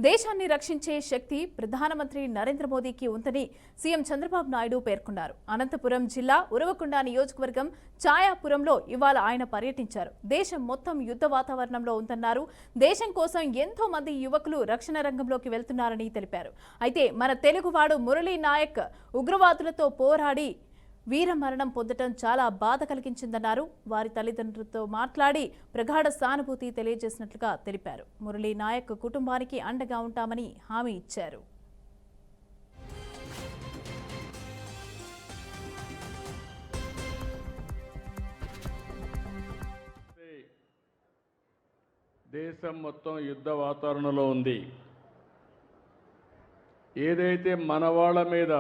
దేశాన్ని రక్షించే శక్తి ప్రధానమంత్రి నరేంద్ర మోదీకి ఉందని సీఎం చంద్రబాబు నాయుడు పేర్కొన్నారు. అనంతపురం జిల్లా ఉరవకొండ నియోజకవర్గం ఛాయాపురంలో ఇవాళ ఆయన పర్యటించారు. దేశం మొత్తం యుద్ధ వాతావరణంలో ఉందన్నారు. దేశం కోసం ఎంతో మంది యువకులు రక్షణ రంగంలోకి వెళ్తున్నారని తెలిపారు. అయితే మన తెలుగువాడు మురళీ నాయక్ ఉగ్రవాదులతో పోరాడి వీరమరణం పొందడం చాలా బాధ కలిగించిందన్నారు. వారి తల్లిదండ్రులతో మాట్లాడి ప్రగాఢ సానుభూతి తెలియజేసినట్లుగా తెలిపారు. మురళీ నాయక్ కుటుంబానికి అండగా ఉంటామని హామీ ఇచ్చారు. దేశం మొత్తం యుద్ధ వాతావరణంలో ఉంది. ఏదైతే మన వాళ్ళ మీద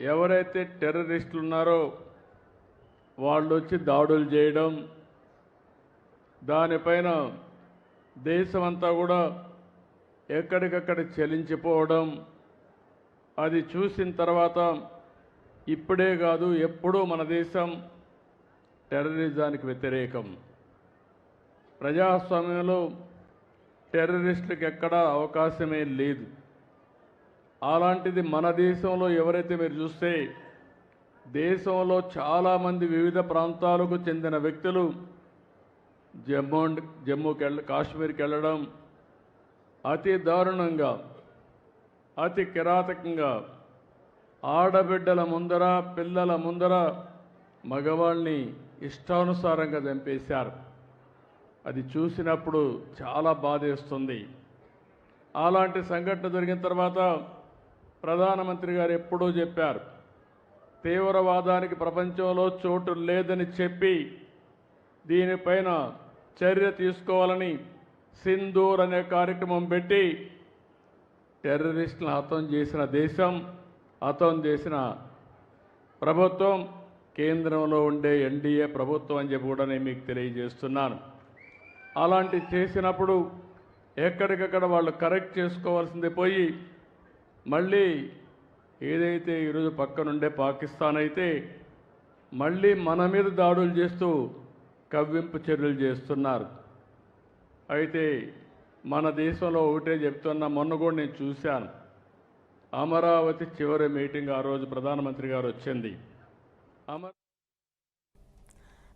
ఎవరైతే టెర్రరిస్టులు ఉన్నారో వాళ్ళు వచ్చి దాడులు చేయడం, దానిపైన దేశమంతా కూడా ఎక్కడికక్కడ చలించిపోవడం, అది చూసిన తర్వాత ఇప్పుడే కాదు ఎప్పుడూ మన దేశం టెర్రరిజానికి వ్యతిరేకం. ప్రజాస్వామ్యంలో టెర్రరిస్టులకు ఎక్కడా అవకాశమే లేదు. అలాంటిది మన దేశంలో ఎవరైతే మీరు చూస్తే దేశంలో చాలామంది వివిధ ప్రాంతాలకు చెందిన వ్యక్తులు కాశ్మీర్కి వెళ్ళడం, అతి దారుణంగా అతి కిరాతకంగా ఆడబిడ్డల ముందర పిల్లల ముందర మగవాళ్ళని ఇష్టానుసారంగా చంపేశారు. అది చూసినప్పుడు చాలా బాధేస్తుంది. అలాంటి సంఘటన జరిగిన తర్వాత ప్రధానమంత్రి గారు ఎప్పుడూ చెప్పారు, తీవ్రవాదానికి ప్రపంచంలో చోటు లేదని చెప్పి దీనిపైన చర్య తీసుకోవాలని సింధూర్ అనే కార్యక్రమం పెట్టి టెర్రరిస్టులను హతం చేసిన దేశం, హతం చేసిన ప్రభుత్వం కేంద్రంలో ఉండే ఎన్డీఏ ప్రభుత్వం అని చెప్పి కూడా నేను మీకు తెలియజేస్తున్నాను. అలాంటి చేసినప్పుడు ఎక్కడికక్కడ వాళ్ళు కరెక్ట్ చేసుకోవాల్సింది పోయి మళ్ళీ ఏదైతే ఈరోజు పక్కనుండే పాకిస్తాన్ అయితే మళ్ళీ మన మీద దాడులు చేస్తూ కవ్వింపు చర్యలు చేస్తున్నారు. అయితే మన దేశంలో ఒకటే చెప్తున్నా, మొన్న కూడా నేను చూశాను, అమరావతి చివరి మీటింగ్ ఆ రోజు ప్రధానమంత్రి గారు వచ్చింది.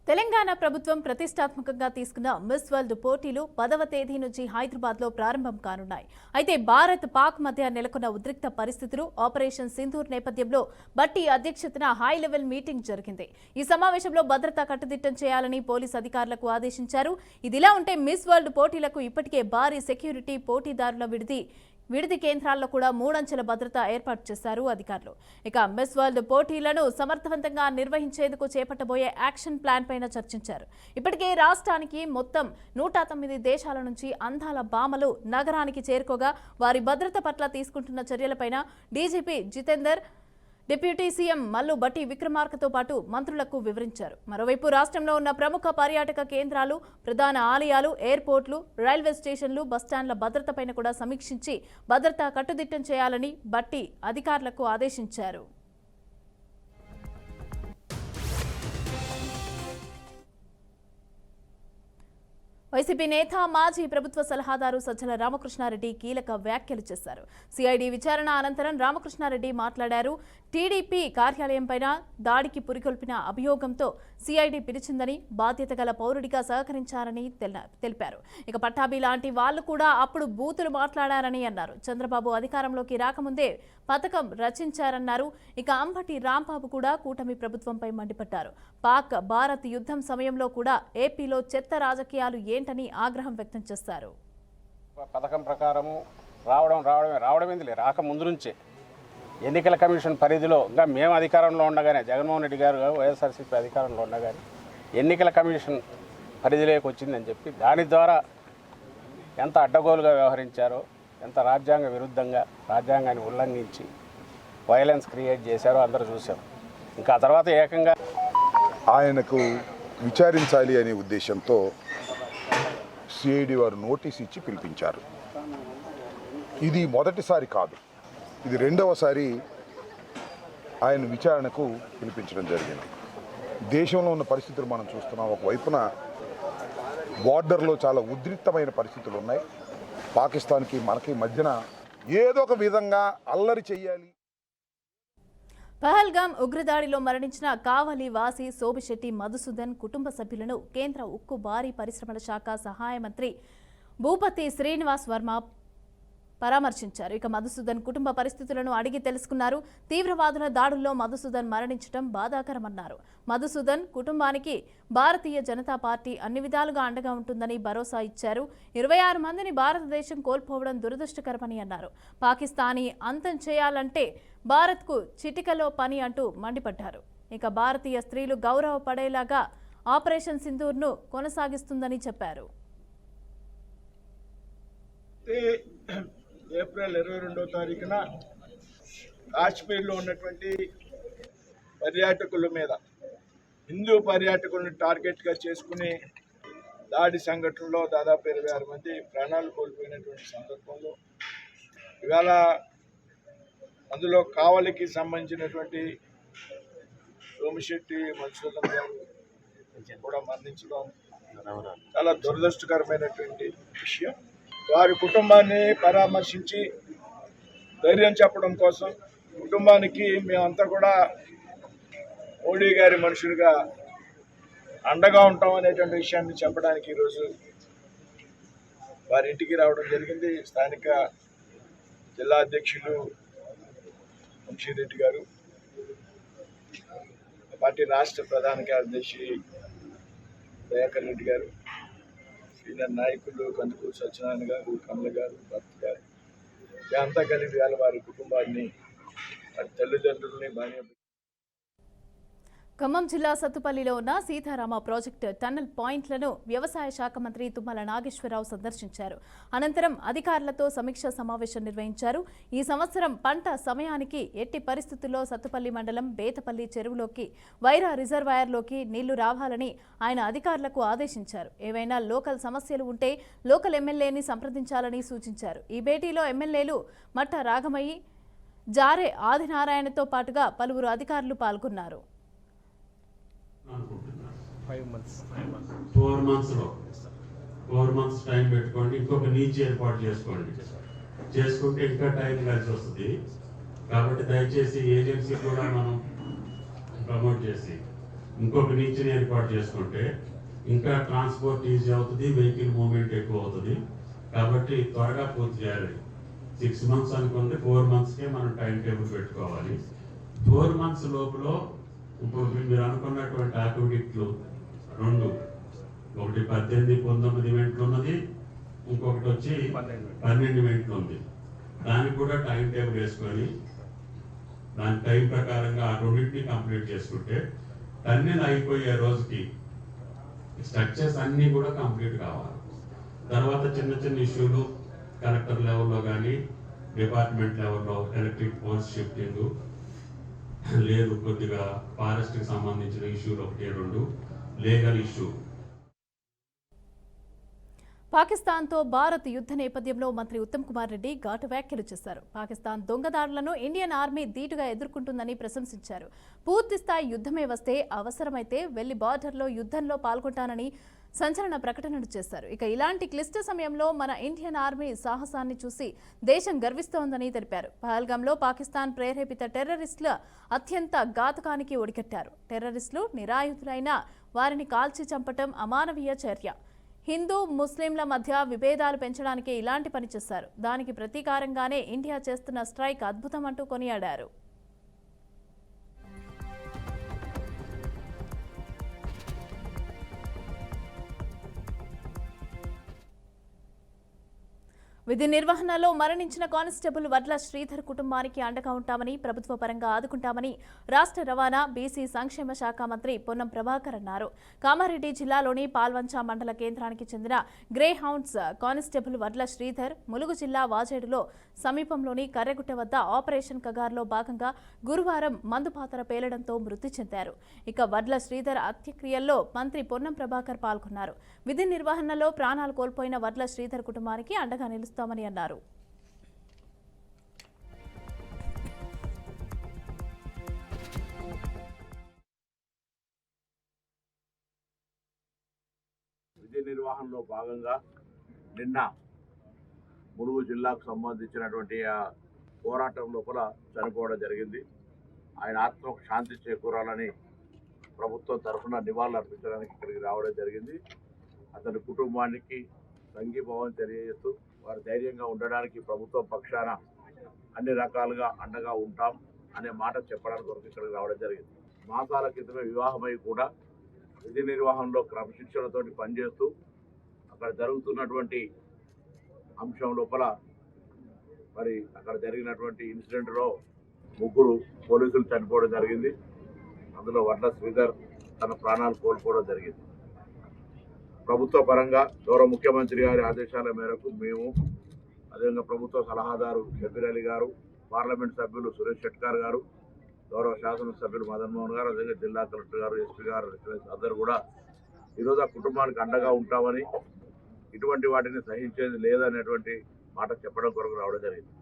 తెలంగాణ ప్రభుత్వం ప్రతిష్టాత్మకంగా తీసుకున్న మిస్ వరల్డ్ పోటీలు 10వ తేదీ నుంచి హైదరాబాద్లో ప్రారంభం కానున్నాయి. అయితే భారత్ పాక్ మధ్య నెలకొన్న ఉద్రిక్త పరిస్థితులు, ఆపరేషన్ సింధూర్ నేపథ్యంలో బట్టి అధ్యక్షతన హై లెవెల్ మీటింగ్ జరిగింది. ఈ సమావేశంలో భద్రత కట్టుదిట్టం చేయాలని పోలీసు అధికారులకు ఆదేశించారు. ఇదిలా ఉంటే మిస్ వరల్డ్ పోటీలకు ఇప్పటికే భారీ సెక్యూరిటీ, పోటీదారుల విడిది కేంద్రాల్లో కూడా 3 అంచెల భద్రత ఏర్పాటు చేశారు అధికారులు. ఇక మిస్ వరల్డ్ పోటీలను సమర్థవంతంగా నిర్వహించేందుకు చేపట్టబోయే యాక్షన్ ప్లాన్ పైన చర్చించారు. ఇప్పటికే రాష్ట్రానికి మొత్తం 109 దేశాల నుంచి అందాల భామలు నగరానికి చేరుకోగా వారి భద్రత పట్ల తీసుకుంటున్న చర్యలపైన DGP Jitender, deputy CM Mallu Bhatti విక్రమార్కతో పాటు మంత్రులకు వివరించారు. మరోవైపు రాష్ట్రంలో ఉన్న ప్రముఖ పర్యాటక కేంద్రాలు, ప్రధాన ఆలయాలు, ఎయిర్పోర్టులు, రైల్వే స్టేషన్లు, బస్టాండ్ల భద్రతపైన కూడా సమీక్షించి భద్రత కట్టుదిట్టం చేయాలని బట్టి అధికారులకు ఆదేశించారు. వైసీపీ నేత, మాజీ ప్రభుత్వ సలహాదారు సజ్జల రామకృష్ణారెడ్డి కీలక వ్యాఖ్యలు చేశారు. సిఐడి విచారణ అనంతరం రామకృష్ణారెడ్డి మాట్లాడారు. టీడీపీ కార్యాలయంపైన దాడికి పురికొల్పిన అభియోగంతో సిఐడి పిలిచిందని, బాధ్యత గల పౌరుడిగా సహకరించారని తెలిపారు. ఇక పట్టాభి లాంటి వాళ్లు కూడా అప్పుడు బూతులు మాట్లాడారని అన్నారు. చంద్రబాబు అధికారంలోకి రాకముందే పథకం రచించారన్నారు. ఇక అంబటి రాంబాబు కూడా కూటమి ప్రభుత్వంపై మండిపడ్డారు. పాక్ భారత్ యుద్ధం సమయంలో కూడా ఏపీలో చెత్త రాజకీయాలు ఏంటని ఆగ్రహం వ్యక్తం చేశారు. పథకం ప్రకారము రావడమేందిలే, రాక ముందు నుంచే ఎన్నికల కమిషన్ పరిధిలో ఇంకా మేము అధికారంలో ఉండగానే, జగన్మోహన్ రెడ్డి గారు వైఎస్ఆర్సీపీ అధికారంలో ఉండగానే ఎన్నికల కమిషన్ పరిధిలోకి వచ్చిందని చెప్పి దాని ద్వారా ఎంత అడ్డగోలుగా వ్యవహరించారో, ఎంత రాజ్యాంగ విరుద్ధంగా రాజ్యాంగాన్ని ఉల్లంఘించి వైలెన్స్ క్రియేట్ చేశారో అందరూ చూశారు. ఇంకా ఆ తర్వాత ఏకంగా ఆయనకు విచారించాలి అనే ఉద్దేశంతో సిఐడి వారు నోటీస్ ఇచ్చి పిలిపించారు. ఇది మొదటిసారి కాదు, ఇది రెండవసారి ఆయన విచారణకు పిలిపించడం జరిగింది. దేశంలో ఉన్న పరిస్థితులు మనం చూస్తున్నాం. ఒకవైపున బార్డర్లో చాలా ఉద్రిక్తమైన పరిస్థితులు ఉన్నాయి. పాకిస్తాన్కి మనకి మధ్యన ఏదో ఒక విధంగా అల్లరి చెయ్యాలి. పహల్గాం ఉగ్రదాడిలో మరణించిన కావలి వాసి సోమిశెట్టి మధుసూదన్ కుటుంబ సభ్యులను కేంద్ర ఉక్కు భారీ పరిశ్రమల శాఖ సహాయ మంత్రి భూపతి శ్రీనివాస్ వర్మ పరామర్శించారు. ఇక మధుసూదన్ కుటుంబ పరిస్థితులను అడిగి తెలుసుకున్నారు. తీవ్రవాదుల దాడుల్లో మధుసూదన్ మరణించడం బాధాకరమన్నారు. మధుసూదన్ కుటుంబానికి భారతీయ జనతా పార్టీ అన్ని విధాలుగా అండగా ఉంటుందని భరోసా ఇచ్చారు. 26 మందిని భారతదేశం కోల్పోవడం దురదృష్టకరమని అన్నారు. పాకిస్తానీ అంతం చేయాలంటే భారత్కు చిటికలో పని అంటూ మండిపడ్డారు. ఇక భారతీయ స్త్రీలు గౌరవపడేలాగా ఆపరేషన్ సింధూర్ను కొనసాగిస్తుందని చెప్పారు. ఏప్రిల్ 22వ తారీఖున కాశ్మీర్లో ఉన్నటువంటి పర్యాటకుల మీద హిందూ పర్యాటకులను టార్గెట్గా చేసుకుని దాడి సంఘటనలో దాదాపు 26 మంది ప్రాణాలు కోల్పోయినటువంటి సందర్భంలో ఇవాళ అందులో కావలికి సంబంధించినటువంటి సోమిశెట్టి మధుసూదన్ గారు కూడా మరణించడం చాలా దురదృష్టకరమైనటువంటి విషయం. వారి కుటుంబాన్ని పరామర్శించి ధైర్యం చెప్పడం కోసం కుటుంబానికి మేమంతా కూడా మోడీ గారి మనుషులుగా అండగా ఉంటాం అనేటువంటి విషయాన్ని చెప్పడానికి ఈరోజు వారి ఇంటికి రావడం జరిగింది. స్థానిక జిల్లా అధ్యక్షులు వంశీరెడ్డి గారు, పార్టీ రాష్ట్ర ప్రధాన కార్యదర్శి దయాకర్ రెడ్డి గారు, సీనియర్ నాయకులు కందుకూరు సత్యనారాయణ గారు, కమల గారు, భర్త గారు అంతా కలిసి వారి కుటుంబాన్ని, వారి తల్లిదండ్రులని, భార్య. ఖమ్మం జిల్లా సత్తుపల్లిలో ఉన్న సీతారామ ప్రాజెక్టు టన్నెల్ పాయింట్లను వ్యవసాయ శాఖ మంత్రి తుమ్మల నాగేశ్వరరావు సందర్శించారు. అనంతరం అధికారులతో సమీక్షా సమావేశం నిర్వహించారు. ఈ సంవత్సరం పంట సమయానికి ఎట్టి పరిస్థితుల్లో సత్తుపల్లి మండలం బేతపల్లి చెరువులోకి వైరా రిజర్వాయర్లోకి నీళ్లు రావాలని ఆయన అధికారులకు ఆదేశించారు. ఏవైనా లోకల్ సమస్యలు ఉంటే లోకల్ ఎమ్మెల్యేని సంప్రదించాలని సూచించారు. ఈ భేటీలో ఎమ్మెల్యేలు మట్ట రాఘమయ్యి, జారే ఆదినారాయణతో పాటుగా పలువురు అధికారులు పాల్గొన్నారు. 4 months టైం పెట్టుకోండి. ఇంకొక నీచ్ ఏర్పాటు చేసుకుంటే ఇంకా టైం కలిసి వస్తుంది. కాబట్టి దయచేసి ఏజెన్సీ కూడా మనం ప్రమోట్ చేసి ఇంకొక నీచ్ని ఏర్పాటు చేసుకుంటే ఇంకా ట్రాన్స్పోర్ట్ ఈజీ అవుతుంది, వెహికల్ మూవ్మెంట్ ఎక్కువ అవుతుంది. కాబట్టి త్వరగా పూర్తి చేయాలి. 6 months అనుకుంటే 4 monthsకే మనం టైం టేబుల్ పెట్టుకోవాలి. 4 months లోపల ఇప్పుడు మీరు అనుకున్నటువంటి యాక్టివిటీలు 2, ఒకటి 18, 19 ఈవెంట్లు ఉన్నది, ఇంకొకటి వచ్చి 12 ఈవెంట్లు ఉంది. దానికి కూడా టైం టేబుల్ వేసుకొని దాని టైం ప్రకారంగా ఆ రెండింటిని కంప్లీట్ చేసుకుంటే టన్నెల్ అయిపోయే రోజుకి స్ట్రక్చర్స్ అన్నీ కూడా కంప్లీట్ కావాలి. తర్వాత చిన్న చిన్న ఇష్యూలు కలెక్టర్ లెవెల్లో కానీ డిపార్ట్మెంట్ లెవెల్లో ఎలక్ట్రిక్ పోల్స్ షిఫ్టింగ్ లేదు, కొద్దిగా ఫారెస్ట్కి సంబంధించిన ఇష్యూలు 1-2 లీగల్ ఇష్యూ. పాకిస్తాన్తో భారత్ యుద్ధ నేపథ్యంలో మంత్రి ఉత్తమ్ కుమార్ రెడ్డి ఘాటు వ్యాఖ్యలు చేశారు. పాకిస్తాన్ దొంగదాడులను ఇండియన్ ఆర్మీ ధీటుగా ఎదుర్కొంటుందని ప్రశంసించారు. పూర్తిస్థాయి యుద్ధమే వస్తే అవసరమైతే వెళ్లి బార్డర్లో యుద్ధంలో పాల్గొంటానని సంచలన ప్రకటనలు చేశారు. ఇక ఇలాంటి క్లిష్ట సమయంలో మన ఇండియన్ ఆర్మీ సాహసాన్ని చూసి దేశం గర్విస్తోందని తెలిపారు. పహల్గాంలో పాకిస్తాన్ ప్రేరేపిత టెర్రరిస్టుల అత్యంత ఘాతుకానికి ఒడికట్టారు. టెర్రరిస్టులు నిరాయుధులైన వారిని కాల్చి చంపటం అమానవీయ చర్య. హిందూ ముస్లింల మధ్య విభేదాలు పెంచడానికి ఇలాంటి పని చేశారు. దానికి ప్రతీకారంగానే ఇండియా చేస్తున్న స్ట్రైక్ అద్భుతం అంటూ కొనియాడారు. విధి నిర్వహణలో మరణించిన కానిస్టేబుల్ వడ్ల శ్రీధర్ కుటుంబానికి అండగా ఉంటామని, ప్రభుత్వ పరంగా ఆదుకుంటామని రాష్ట్ర రవాణా, బీసీ సంక్షేమ శాఖ మంత్రి పొన్నం ప్రభాకర్ అన్నారు. కామారెడ్డి జిల్లాలోని పాల్వంచ మండల కేంద్రానికి చెందిన గ్రే హౌండ్స్ కానిస్టేబుల్ వడ్ల శ్రీధర్ ములుగు జిల్లా వాజేడులో సమీపంలోని కర్రెగుట్ట వద్ద ఆపరేషన్ కగార్లో భాగంగా గురువారం మందుపాతర పేలడంతో మృతి చెందారు. ఇక వడ్ల శ్రీధర్ అంత్యక్రియల్లో మంత్రి పొన్నం ప్రభాకర్ పాల్గొన్నారు. విధి నిర్వహణలో ప్రాణాలు కోల్పోయిన వడ్ల శ్రీధర్ కుటుంబానికి అండగా నిలుస్తామని అన్నారు. విధి నిర్వహణలో భాగంగా నిన్న ములుగు జిల్లాకు సంబంధించినటువంటి ఆ పోరాటం లోపల చనిపోవడం జరిగింది. ఆయన ఆత్మకు శాంతి చేకూరాలని ప్రభుత్వం తరఫున నివాళులు అర్పించడానికి ఇక్కడికి రావడం జరిగింది. అతని కుటుంబానికి సంఘీభావం తెలియజేస్తూ వారు ధైర్యంగా ఉండడానికి ప్రభుత్వం పక్షాన అన్ని రకాలుగా అండగా ఉంటాం అనే మాట చెప్పడానికి కొరకు ఇక్కడికి రావడం జరిగింది. మాసాల క్రితమే వివాహమై కూడా విధి నిర్వహణలో క్రమశిక్షణతోటి పనిచేస్తూ అక్కడ జరుగుతున్నటువంటి అంశం లోపల మరి అక్కడ జరిగినటువంటి ఇన్సిడెంట్లో 3 పోలీసులు చనిపోవడం జరిగింది. అందులో వడ్ల శ్రీధర్ తన ప్రాణాలు కోల్పోవడం జరిగింది. ప్రభుత్వ పరంగా గౌరవ ముఖ్యమంత్రి గారి ఆదేశాల మేరకు మేము, అదేవిధంగా ప్రభుత్వ సలహాదారు షబీర్ అలీ గారు, పార్లమెంట్ సభ్యులు సురేష్ షెట్కార్ గారు, గౌరవ శాసనసభ్యులు మదన్ మోహన్ గారు, అదేవిధంగా జిల్లా కలెక్టర్ గారు, ఎస్పీ గారు అందరూ కూడా ఈరోజు ఆ కుటుంబానికి అండగా ఉంటామని, ఇటువంటి వాటిని సహించేది లేదనేటువంటి మాట చెప్పడం కొరకు రావడం జరిగింది.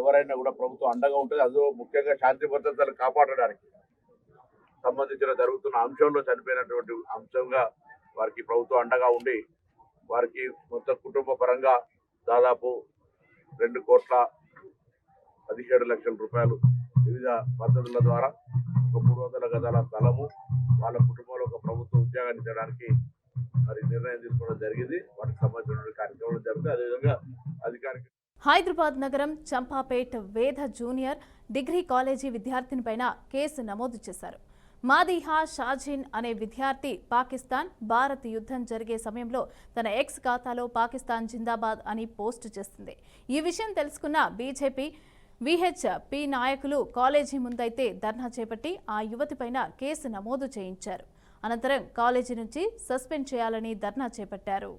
ఎవరైనా కూడా ప్రభుత్వం అండగా ఉంటుంది. అదో ముఖ్యంగా శాంతి భద్రతలు కాపాడడానికి సంబంధించిన జరుగుతున్న అంశంలో చనిపోయినటువంటి అంశంగా వారికి ప్రభుత్వం అండగా ఉండి వారికి మొత్తం కుటుంబ పరంగా దాదాపు 2,17,00,000 రూపాయలు వివిధ పద్ధతుల ద్వారా ఒక 300 గజాల స్థలము వాళ్ళ కుటుంబంలో ఒక ప్రభుత్వ ఉద్యోగాన్ని ఇచ్చడానికి మరి నిర్ణయం తీసుకోవడం జరిగింది. వాటికి సంబంధించిన కార్యక్రమాలు జరుగుతాయి. అదేవిధంగా అధికారిక హైదరాబాద్ నగరం చంపాపేట్ వేద జూనియర్ డిగ్రీ కాలేజీ విద్యార్థినిపైన కేసు నమోదు చేశారు. మాదీహా షాజీన్ అనే విద్యార్థి పాకిస్తాన్ భారత్ యుద్ధం జరిగే సమయంలో తన ఎక్స్ ఖాతాలో పాకిస్తాన్ జిందాబాద్ అని పోస్టు చేస్తుంది. ఈ విషయం తెలుసుకున్న బీజేపీ విహెచ్పి నాయకులు కాలేజీ ముందైతే ధర్నా చేపట్టి ఆ యువతిపైన కేసు నమోదు చేయించారు. అనంతరం కాలేజీ నుంచి సస్పెండ్ చేయాలని ధర్నా చేపట్టారు.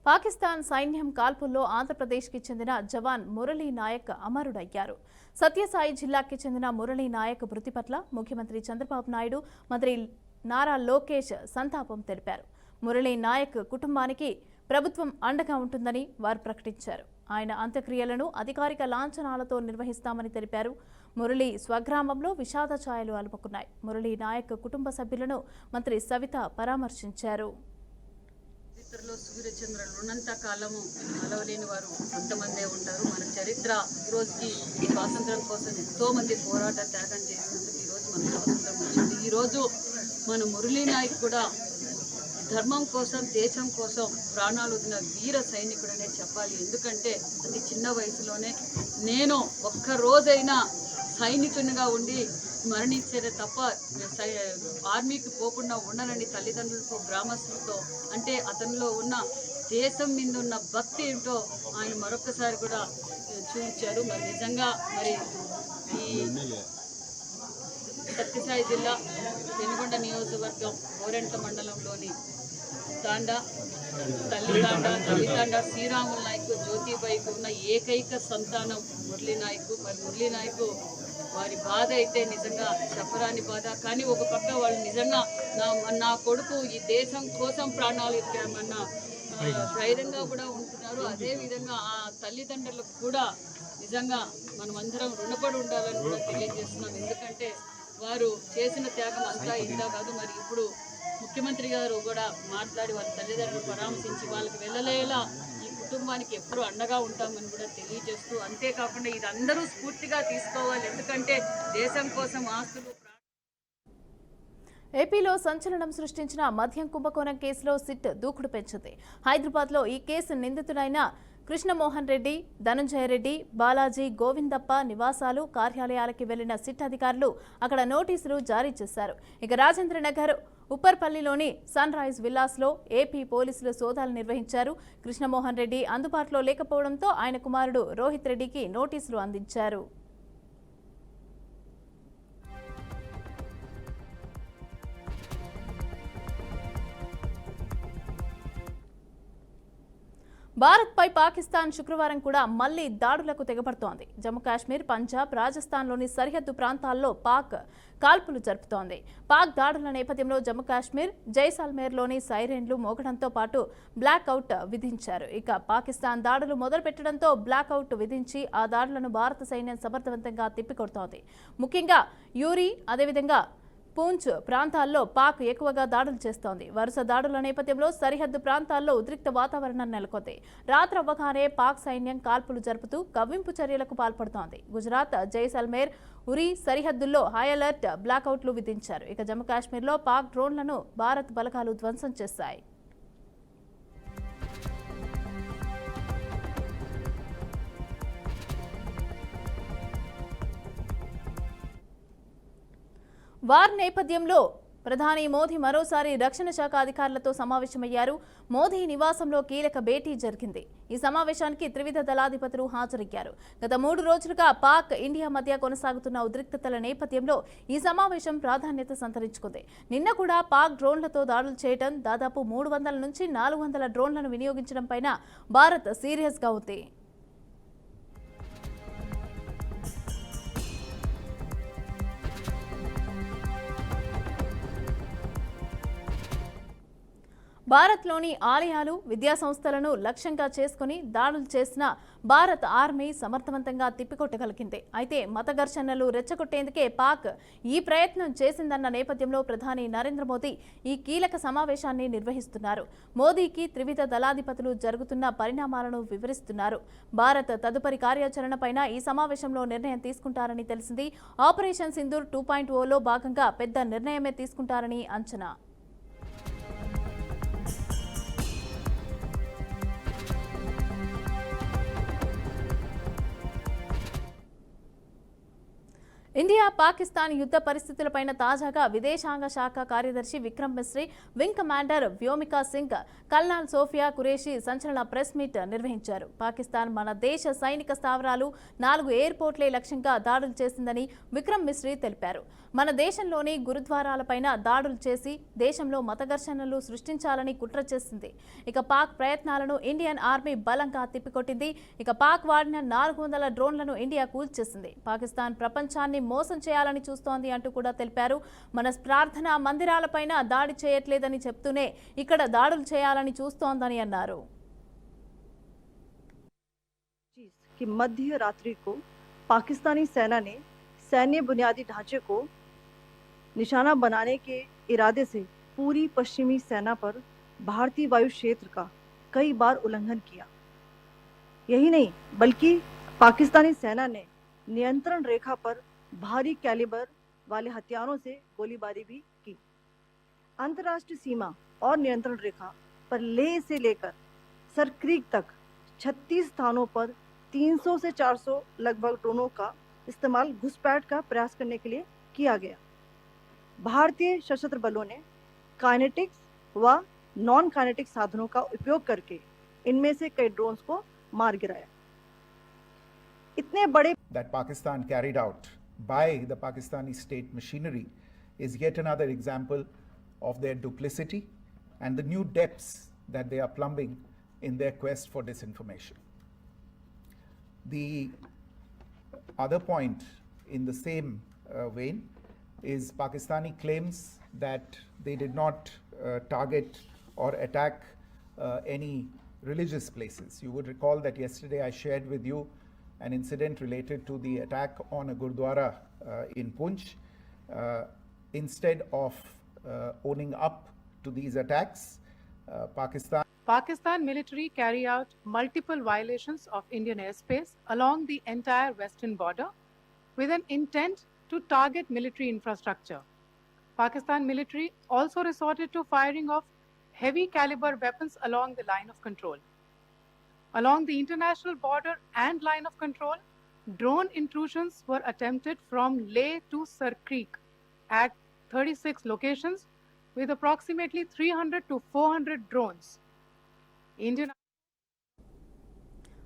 పాకిస్తాన్ సైన్యం కాల్పుల్లో ఆంధ్రప్రదేశ్కి చెందిన జవాన్ మురళీ నాయక్ అమరుడయ్యారు. సత్యసాయి జిల్లాకి చెందిన మురళీ నాయక్ మృతి పట్ల ముఖ్యమంత్రి చంద్రబాబు నాయుడు, మంత్రి నారా లోకేష్ సంతాపం తెలిపారు. మురళీ నాయక్ కుటుంబానికి ప్రభుత్వం అండగా ఉంటుందని వారు ప్రకటించారు. ఆయన అంత్యక్రియలను అధికారిక లాంఛనాలతో నిర్వహిస్తామని తెలిపారు. మురళీ స్వగ్రామంలో విషాద ఛాయలు అలుముకున్నాయి. మురళీ నాయక్ కుటుంబ సభ్యులను మంత్రి సవిత పరామర్శించారు. చరిత్రలో సూర్యచంద్రులు ఉన్నంత కాలము అలవలేని వారు కొంతమందే ఉంటారు. మన చరిత్ర ఈరోజుకి స్వాతంత్రం కోసం ఎంతో మంది పోరాట త్యాగం చేసినందుకు ఈరోజు మన స్వాతంత్రం వచ్చింది. ఈరోజు మన మురళీ నాయక్ కూడా ధర్మం కోసం, దేశం కోసం ప్రాణాలు వదిలిన వీర సైనికుడనే చెప్పాలి. ఎందుకంటే అతి చిన్న వయసులోనే నేను ఒక్క రోజైనా సైనికునిగా ఉండి మరణించేదే తప్ప ఆర్మీకి పోకుండా ఉండనని తల్లిదండ్రులతో, గ్రామస్తులతో, అంటే అతనిలో ఉన్న దేశం మీద ఉన్న భక్తి ఏంటో ఆయన మరొకసారి కూడా చూపించారు. మరి నిజంగా మరి ఈ సత్యసాయి జిల్లా పెనుగొండ నియోజకవర్గం గోరెంట్ల మండలంలోని తాండా తల్లిదండ శ్రీరాముల నాయక్ జ్యోతిబాయికి ఉన్న ఏకైక సంతానం మురళీ నాయక్. మరి మురళీ నాయక్ వారి బాధ అయితే నిజంగా చెప్పరాని బాధ. కానీ ఒక పక్క వాళ్ళు నిజంగా నా కొడుకు ఈ దేశం కోసం ప్రాణాలు ఇచ్చామన్న ధైర్యంగా కూడా ఉంటున్నారు. అదేవిధంగా ఆ తల్లిదండ్రులకు కూడా నిజంగా మనమందరం రుణపడి ఉండాలని కూడా తెలియజేస్తున్నాం. ఎందుకంటే వారు చేసిన త్యాగం అంతా ఇంత కాదు. మరి ఇప్పుడు ముఖ్యమంత్రి గారు కూడా మాట్లాడి వాళ్ళ తల్లిదండ్రులు పరామర్శించి వాళ్ళకి వెళ్ళలేలా ఈ కుటుంబానికి ఎప్పుడూ అండగా ఉంటామని కూడా తెలియజేస్తూ, అంతేకాకుండా ఇది అందరూ స్ఫూర్తిగా తీసుకోవాలి. ఎందుకంటే దేశం కోసం ఆస్తులు. ఏపీలో సంచలనం సృష్టించిన మద్యం కుంభకోణం కేసులో సిట్ దూకుడు పెంచింది. హైదరాబాద్లో ఈ కేసు నిందితుడైన కృష్ణమోహన్ రెడ్డి, ధనంజయ రెడ్డి, బాలాజీ, గోవిందప్ప నివాసాలు, కార్యాలయాలకి వెళ్లిన సిట్ అధికారులు అక్కడ నోటీసులు జారీ చేశారు. ఇక రాజేంద్రనగర్ ఉప్పర్పల్లిలోని సన్ రైజ్ విల్లాస్లో ఏపీ పోలీసులు సోదాలు నిర్వహించారు. కృష్ణమోహన్ రెడ్డి అందుబాటులో లేకపోవడంతో ఆయన కుమారుడు రోహిత్ రెడ్డికి నోటీసులు అందించారు. భారత్పై పాకిస్తాన్ శుక్రవారం కూడా మళ్లీ దాడులకు తెగబడుతోంది. జమ్మూ కాశ్మీర్, పంజాబ్, రాజస్థాన్లోని సరిహద్దు ప్రాంతాల్లో పాక్ కాల్పులు జరుపుతోంది. పాక్ దాడుల నేపథ్యంలో జమ్మూ కాశ్మీర్, జైసాల్మేర్లోని సైరన్లు మోగడంతో పాటు బ్లాక్అవుట్ విధించారు. ఇక పాకిస్తాన్ దాడులు మొదలుపెట్టడంతో బ్లాక్అవుట్ విధించి ఆ దాడులను భారత సైన్యం సమర్థవంతంగా తిప్పికొడుతోంది. ముఖ్యంగా యూరి, అదేవిధంగా పూంచ్ ప్రాంతాల్లో పాక్ ఎక్కువగా దాడులు చేస్తోంది. వరుస దాడుల నేపథ్యంలో సరిహద్దు ప్రాంతాల్లో ఉద్రిక్త వాతావరణం నెలకొంది. రాత్రవ్వగానే పాక్ సైన్యం కాల్పులు జరుపుతూ కవ్వింపు చర్యలకు పాల్పడుతోంది. గుజరాత్, జైసల్మేర్, ఉరి సరిహద్దుల్లో హై అలర్ట్, బ్లాక్అవుట్లు విధించారు. ఇక జమ్మూ కాశ్మీర్లో పాక్ డ్రోన్లను భారత్ బలగాలు ధ్వంసం చేశాయి. వార్ నేపథ్యంలో ప్రధాని మోదీ మరోసారి రక్షణ శాఖ అధికారులతో సమావేశమయ్యారు. మోదీ నివాసంలో కీలక భేటీ జరిగింది. ఈ సమావేశానికి త్రివిధ దళాధిపతులు హాజరయ్యారు. గత 3 రోజులుగా పాక్, ఇండియా మధ్య కొనసాగుతున్న ఉద్రిక్తతల నేపథ్యంలో ఈ సమావేశం ప్రాధాన్యత సంతరించుకుంది. నిన్న కూడా పాక్ డ్రోన్లతో దాడులు చేయడం, దాదాపు 300 నుంచి 400 డ్రోన్లను వినియోగించడం పైన భారత్ సీరియస్గా ఉంది. భారత్లోని ఆలయాలు, విద్యాసంస్థలను లక్ష్యంగా చేసుకుని దాడులు చేసిన భారత్ ఆర్మీ సమర్థవంతంగా తిప్పికొట్టగలిగింది. అయితే మత ఘర్షణలు రెచ్చగొట్టేందుకే పాక్ ఈ ప్రయత్నం చేసిందన్న నేపథ్యంలో ప్రధాని నరేంద్ర మోదీ ఈ కీలక సమావేశాన్ని నిర్వహిస్తున్నారు. మోదీకి త్రివిధ దళాధిపతులు జరుగుతున్న పరిణామాలను వివరిస్తున్నారు. భారత్ తదుపరి కార్యాచరణపైన ఈ సమావేశంలో నిర్ణయం తీసుకుంటారని తెలిసింది. ఆపరేషన్ సింధూర్ 2.0లో భాగంగా పెద్ద నిర్ణయమే తీసుకుంటారని అంచనా. ఇండియా పాకిస్తాన్ యుద్ధ పరిస్థితులపైన తాజాగా విదేశాంగ శాఖ కార్యదర్శి Vikram Misri, wing commander Vyomika Singh, colonel Sofiya Qureshi సంచలన ప్రెస్ మీట్ నిర్వహించారు. పాకిస్తాన్ మన దేశ సైనిక స్థావరాలు, 4 ఎయిర్పోర్ట్లే లక్ష్యంగా దాడులు చేసిందని విక్రమ్ మిస్రీ తెలిపారు. మన దేశంలోని గురుద్వారాలపైన దాడులు చేసి దేశంలో మత ఘర్షణలు సృష్టించాలని కుట్ర చేసింది. ఇక పాక్ ప్రయత్నాలను ఇండియన్ ఆర్మీ బలంగా తిప్పికొట్టింది. ఇక పాక్ వాడిన 400 డ్రోన్లను ఇండియా కూల్చేసింది. పాకిస్తాన్ ప్రపంచాన్ని మోసం చేయాలని చూస్తోంది అంటూ కూడా తెలిపారు. మన ప్రార్థనా మందిరాలపైన దాడి చేయట్లేదని చెప్తూనే ఇక్కడ దాడులు చేయాలని చూస్తోందని అన్నారు. कि मध्य रात्रि को पाकिस्तानी सेना ने सैन्य बुनियादी ढांचे को निशाना बनाने के इरादे से पूरी पश्चिमी सेना पर भारतीय वायु क्षेत्र का कई बार उल्लंघन किया। यही नहीं बल्कि पाकिस्तानी सेना ने नियंत्रण रेखा पर भारी कैलिबर वाले हथियारों से गोलीबारी भी की। अंतर्राष्ट्रीय सीमा और नियंत्रण रेखा पर लेह से लेकर सरक्रीक तक 36 स्थानों पर 300 से 400 लगभग ड्रोनों का इस्तेमाल घुसपैठ का प्रयास करने के लिए किया गया। भारतीय सशस्त्र बलों ने काइनेटिक्स व नॉन काइनेटिक साधनों का उपयोग करके इनमें से कई ड्रोन्स को मार गिराया। इतने बड़े that Pakistan carried out by the Pakistani state machinery is yet another example of their duplicity and the new depths that they are plumbing in their quest for disinformation. The other point in the same vein is Pakistani claims that they did not target or attack any religious places. You would recall that yesterday I shared with you an incident related to the attack on a Gurdwara in Poonch. Instead of owning up to these attacks, Pakistan military carry out multiple violations of Indian airspace along the entire western border with an intent to target military infrastructure. Pakistan military also resorted to firing of heavy caliber weapons along the line of control. Along the international border and line of control, drone intrusions were attempted from Leh to Sarkreek at 36 locations with approximately 300 to 400 drones.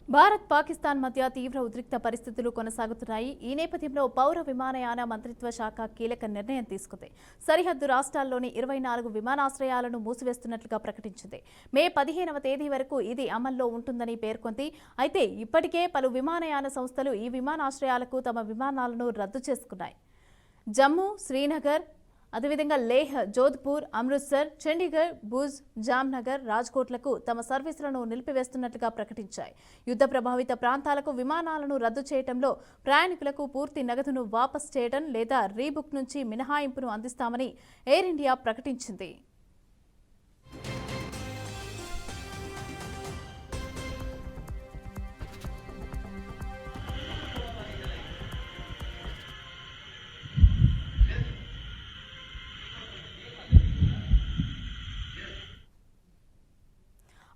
Bharat Pakistan మధ్య తీవ్ర ఉద్రిక్త పరిస్థితులు కొనసాగుతున్నాయి. ఈ నేపథ్యంలో పౌర విమానయాన మంత్రిత్వ శాఖ కీలక నిర్ణయం తీసుకుంది. సరిహద్దు రాష్ట్రాల్లోని 24 విమానాశ్రయాలను మూసివేస్తున్నట్లుగా ప్రకటించింది. మే 15వ తేదీ వరకు ఇది అమల్లో ఉంటుందని పేర్కొంది. అయితే ఇప్పటికే పలు విమానయాన సంస్థలు ఈ విమానాశ్రయాలకు తమ విమానాలను రద్దు చేసుకున్నాయి. జమ్మూ, శ్రీనగర్, అదేవిధంగా లేహ్, జోధ్పూర్, అమృత్సర్, చండీగఢ్, భుజ్, జామ్నగర్, రాజ్కోట్లకు తమ సర్వీసులను నిలిపివేస్తున్నట్లుగా ప్రకటించాయి. యుద్ధ ప్రభావిత ప్రాంతాలకు విమానాలను రద్దు చేయడంలో ప్రయాణికులకు పూర్తి నగదును వాపస్ చేయడం లేదా రీబుక్ నుంచి మినహాయింపును అందిస్తామని ఎయిర్ ఇండియా ప్రకటించింది.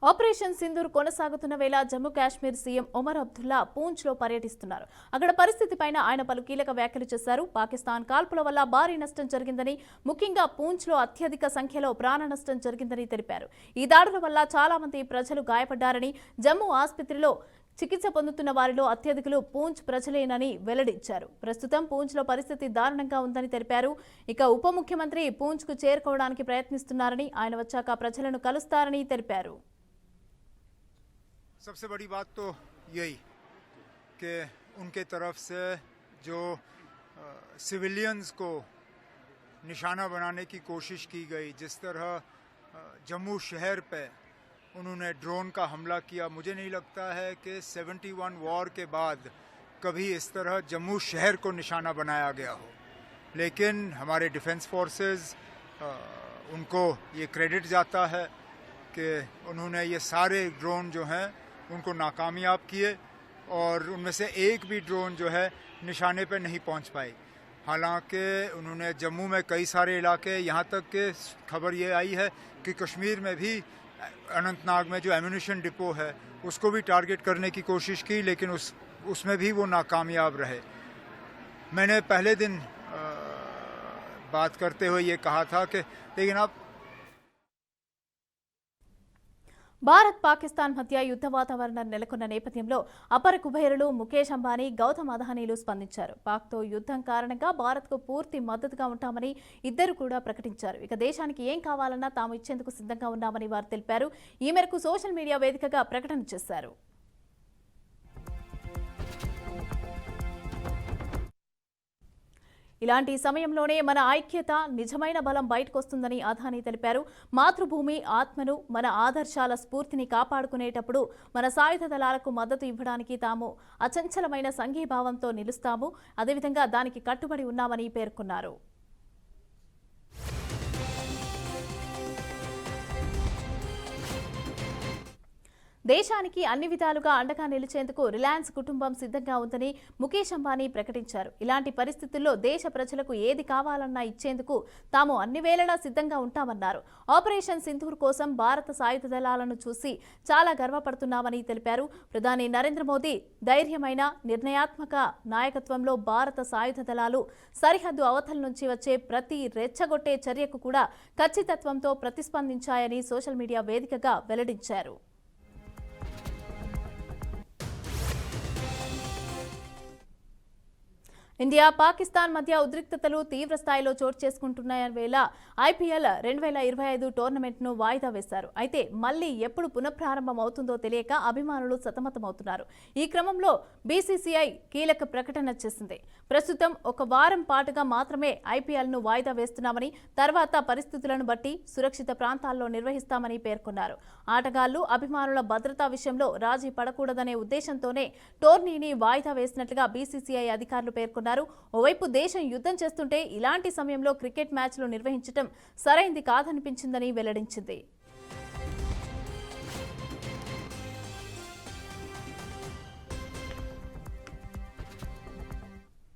ఆపరేషన్ సింధూర్ కొనసాగుతున్న వేళ జమ్మూ కాశ్మీర్ సీఎం ఒమర్ అబ్దుల్లా పూంచ్లో పర్యటిస్తున్నారు. అక్కడ పరిస్థితిపైన ఆయన పలు కీలక వ్యాఖ్యలు చేశారు. పాకిస్తాన్ కాల్పుల వల్ల భారీ నష్టం జరిగిందని, ముఖ్యంగా పూంచ్లో అత్యధిక సంఖ్యలో ప్రాణ నష్టం జరిగిందని తెలిపారు. ఈ దాడుల వల్ల చాలా మంది ప్రజలు గాయపడ్డారని, జమ్మూ ఆసుపత్రిలో చికిత్స పొందుతున్న వారిలో అత్యధికులు పూంచ్ ప్రజలేనని వెల్లడించారు. ప్రస్తుతం పూంచ్లో పరిస్థితి దారుణంగా ఉందని తెలిపారు. ఇక ఉప ముఖ్యమంత్రి పూంచ్కు చేరుకోవడానికి ప్రయత్నిస్తున్నారని, ఆయన వచ్చాక ప్రజలను కలుస్తారని తెలిపారు. सबसे बड़ी बात तो यही कि उनके तरफ से जो सिविलियंस को निशाना बनाने की कोशिश की गई, जिस तरह जम्मू शहर पे उन्होंने ड्रोन का हमला किया, मुझे नहीं लगता है कि 71 वॉर के बाद कभी इस तरह जम्मू शहर को निशाना बनाया गया हो. लेकिन हमारे डिफेंस फोर्सेस उनको ये क्रेडिट जाता है कि उन्होंने ये सारे ड्रोन जो हैं उनको नाकामयाब किए और उनमें से एक भी ड्रोन जो है निशाने पे नहीं पहुंच पाई. हालांकि उन्होंने जम्मू में कई सारे इलाके, यहाँ तक कि खबर ये आई है कि कश्मीर में भी अनंतनाग में जो एम्यूनिशन डिपो है उसको भी टारगेट करने की कोशिश की, लेकिन उसमें भी वो नाकामयाब रहे. मैंने पहले दिन बात करते हुए ये कहा था कि लेकिन अब భారత్ పాకిస్తాన్ మధ్య యుద్ధ వాతావరణం నెలకొన్న నేపథ్యంలో అపర కుబేరులు ముఖేష్ అంబానీ, గౌతమ్ అదానీలు స్పందించారు. పాక్తో యుద్ధం కారణంగా భారత్కు పూర్తి మద్దతుగా ఉంటామని ఇద్దరు కూడా ప్రకటించారు. ఇక దేశానికి ఏం కావాలన్నా తాము ఇచ్చేందుకు సిద్ధంగా ఉన్నామని వారు తెలిపారు. ఈ మేరకు సోషల్ మీడియా వేదికగా ప్రకటన చేశారు. ఇలాంటి సమయంలోనే మన ఐక్యత, నిజమైన బలం బయటకొస్తుందని అదానీ తెలిపారు. మాతృభూమి, ఆత్మను, మన ఆదర్శాల స్ఫూర్తిని కాపాడుకునేటప్పుడు మన సాయుధ దళాలకు మద్దతు ఇవ్వడానికి తాము అచంచలమైన సంఘీభావంతో నిలుస్తాము, అదేవిధంగా దానికి కట్టుబడి ఉన్నామని పేర్కొన్నారు. దేశానికి అన్ని విధాలుగా అండగా నిలిచేందుకు రిలయన్స్ కుటుంబం సిద్ధంగా ఉందని ముఖేష్ అంబానీ ప్రకటించారు. ఇలాంటి పరిస్థితుల్లో దేశ ప్రజలకు ఏది కావాలన్నా ఇచ్చేందుకు తాము అన్ని వేళలా సిద్ధంగా ఉంటామన్నారు. ఆపరేషన్ సింధూర్ కోసం భారత సాయుధ దళాలను చూసి చాలా గర్వపడుతున్నామని తెలిపారు. ప్రధాని నరేంద్ర మోదీ ధైర్యమైన, నిర్ణయాత్మక నాయకత్వంలో భారత సాయుధ దళాలు సరిహద్దు అవతల నుంచి వచ్చే ప్రతి రెచ్చగొట్టే చర్యకు కూడా ఖచ్చితత్వంతో ప్రతిస్పందించాయని సోషల్ మీడియా వేదికగా వెల్లడించారు. ఇండియా పాకిస్తాన్ మధ్య ఉద్రిక్తతలు తీవ్ర స్థాయిలో చోటు చేసుకుంటున్న వేళ ఐపీఎల్ 2025 టోర్నమెంట్ను వాయిదా వేశారు. అయితే మళ్లీ ఎప్పుడు పునఃప్రారంభం అవుతుందో తెలియక అభిమానులు సతమతమవుతున్నారు. ఈ క్రమంలో బీసీసీఐ కీలక ప్రకటన చేసింది. ప్రస్తుతం ఒక వారం పాటుగా మాత్రమే ఐపీఎల్ను వాయిదా వేస్తున్నామని, తర్వాత పరిస్థితులను బట్టి సురక్షిత ప్రాంతాల్లో నిర్వహిస్తామని పేర్కొన్నారు. ఆటగాళ్లు, అభిమానుల భద్రతా విషయంలో రాజీ పడకూడదనే ఉద్దేశంతోనే టోర్నీని వాయిదా వేసినట్లుగా బీసీసీఐ అధికారులు పేర్కొన్నారు. ఓవైపు దేశం యుద్ధం చేస్తుంటే ఇలాంటి సమయంలో క్రికెట్ మ్యాచ్లు నిర్వహించడం సరైంది కాదనిపించిందని వెల్లడించింది.